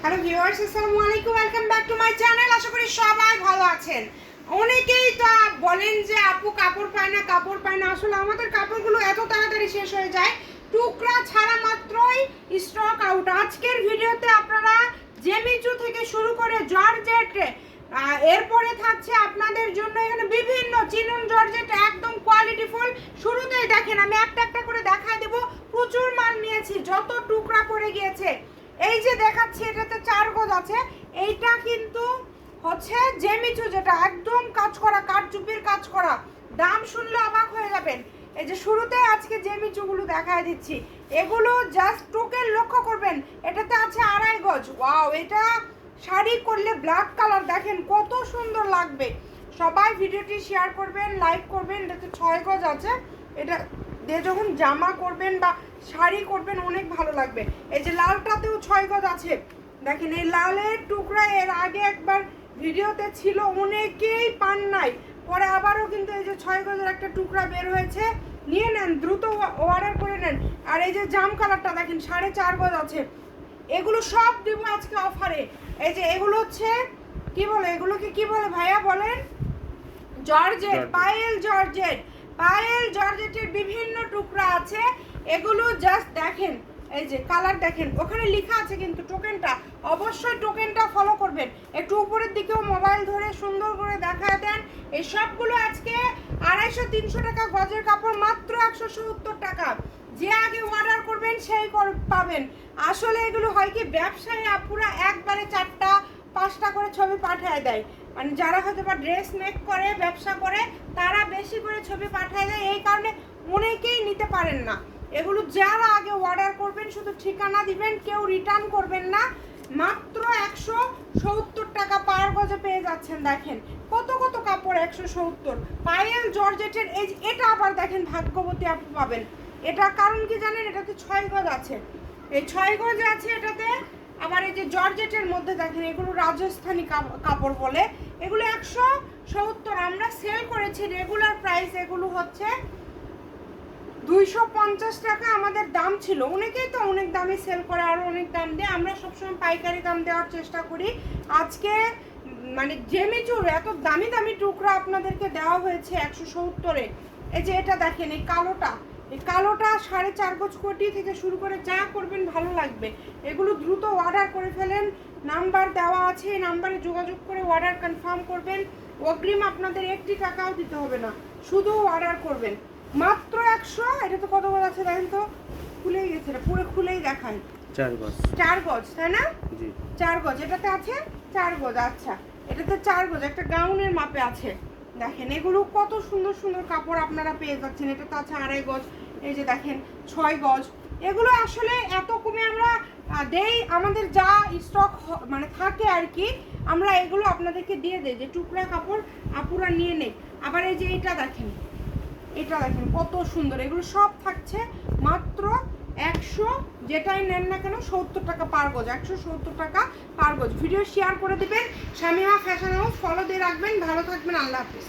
Hello viewers, আসসালামু আলাইকুম, welcome back to my channel. আশা করি সবাই ভালো আছেন। অনেকেই তো বলেন যে আপু কাপড় পায় না। আসলে আমাদের কাপড়গুলো এত তাড়াতাড়ি শেষ হয়ে যায়, টুকরা ছাড়া মাত্রই স্টক আউট। আজকের ভিডিওতে আপনারা জেমিচু থেকে শুরু করে জর্জেট, এরপরে থাকছে আপনাদের জন্য এখানে বিভিন্ন চিনন জর্জেট, একদম কোয়ালিটিফুল। শুরুতেই দেখেন, আমি একটা একটা করে দেখায় দেব। প্রচুর মাল নিয়েছি, যত টুকরা পড়ে গিয়েছে। এই যে দেখাচ্ছি, এটাতে 4 গজ আছে। এইটা কিন্তু হচ্ছে জেমিচু, যেটা একদম কাজ করা, কাঠচুপির কাজ করা। দাম শুনলে অবাক হয়ে যাবেন। এই যে শুরুতে আজকে জেমিচুগুলো দেখায় দিচ্ছি, এগুলো জাস্ট টোকেন লক্ষ্য করবেন। এটাতে আছে 2.5 গজ। ওয়াও, এটা শাড়ি করলে ব্ল্যাক কালার, দেখেন কত সুন্দর লাগবে। সবাই ভিডিওটি শেয়ার করবেন, লাইক করবেন। এটাতে 6 গজ আছে। এটা দিয়ে যখন জামা করবেন বা শাড়ি করবেন অনেক ভালো লাগবে। এই যে লালটাতেও 6 গজ আছে। দেখেন এই লালের টুকরা এর আগে একবার ভিডিওতে ছিল, অনেকেই পান নাই, পরে আবারও কিন্তু এই যে 6 গজের একটা টুকরা বের হয়েছে। নিয়ে নেন, দ্রুত অর্ডার করে নেন। আর এই যে জাম কালারটা দেখেন 4.5 গজ আছে। এগুলো সব দিব আজকে অফারে। এই যে এগুলো হচ্ছে কি বলে, এগুলোকে কি বলে ভাইয়া বলেন? Georgette, Payel georgette. পায়েল জর্জেটের বিভিন্ন টুকরা আছে। এগুলো জাস্ট দেখেন, এই যে কালার দেখেন, ওখানে লেখা আছে কিন্তু টোকেনটা, অবশ্যই টোকেনটা ফলো করবেন। একটু উপরের দিকেও মোবাইল ধরে সুন্দর করে দেখায় দেন। এই সবগুলো আজকে 250-300 টাকা গজের কাপড়, মাত্র 170 টাকা। যে আগে অর্ডার করবেন সেই পাবেন। আসলে এগুলো হয় কি, ব্যবসায়ী আপুরা একবারে 4টা-5টা করে ছবি পাঠিয়ে দেয়। মানে যারা হয়তো বা ড্রেস মেক করে, ব্যবসা করে, তারা বেশি করে ছবি পাঠিয়ে দেয়। এই কারণে অনেকেই নিতে পারেন না। এগুলো যারা আগে অর্ডার করবেন শুধু ঠিকানা দিবেন, কেউ রিটার্ন করবেন না। মাত্র 170 টাকা পার গজে পেয়ে যাচ্ছেন। দেখেন কত কত কাপড়, 170। পায়েল জর্জেটের এই এটা আবার দেখেন ভাগ্যবতী আপু পাবেন। এটা কারণ কি জানেন, এটাতে 6 গজ আছে। এই 6 গজ আছে এটাতে। আবার এই যে জর্জেটের মধ্যে দেখেন, এগুলো রাজস্থানী কাপড় বলে। এগুলো 170 আমরা সেল করেছি রেগুলার প্রাইস। এগুলো হচ্ছে 250 টাকা আমাদের দাম ছিল। অনেকেই তো অনেক দামে সেল করে, আরও অনেক দাম দিয়ে। আমরা সবসময় পাইকারি দাম দেওয়ার চেষ্টা করি। আজকে মানে জেমিচুর এত দামি দামি টুকরা আপনাদেরকে দেওয়া হয়েছে 170-এ। এই যে এটা দেখেন, এই কালোটা, এই কালোটা 4.5 গজ কোটি থেকে শুরু করে যা করবেন ভালো লাগবে। এগুলো দ্রুত অর্ডার করে ফেলেন, নাম্বার দেওয়া আছে, এই নাম্বারে যোগাযোগ করে অর্ডার কনফার্ম করবেন। অগ্রিম আপনাদের 1 টাকাও দিতে হবে না, শুধু অর্ডার করবেন। মাত্র 100। এটা তো কত গজ আছে দেখেন তো, খুলেই গেছে, এটা পুরো খুলেই দেখায়। 4 গজ। 4 গজ, তাই না? জি 4 গজ এটাতে আছে। 4 গজ, আচ্ছা। এটাতে 4 গজ একটা গাউনের মাপে আছে। দেখেন এগুলো কত সুন্দর সুন্দর কাপড় আপনারা পেয়ে যাচ্ছেন। এটাতে আছে 2.5 গজ। এই যে দেখেন 6 গজ। এগুলো আসলে এত কমে আমরা দেই, আমাদের যা স্টক মানে থাকে আর কি, আমরা এগুলো আপনাদেরকে দিয়ে দেই যে টুকরা কাপড় আপুরা নিয়ে নেই। আবার এই যে এটা দেখেন, এটা দেখেন কত সুন্দর। এগুলো সব থাকছে মাত্র 100, যেটাই নেন না কেন 70 টাকা পার গজ। 170 টাকা পার গজ। ভিডিও শেয়ার করে দিবেন। শামিমা ফ্যাশন হাউস ফলো দিয়ে রাখবেন। ভালো থাকবেন, আল্লাহ হাফিজ।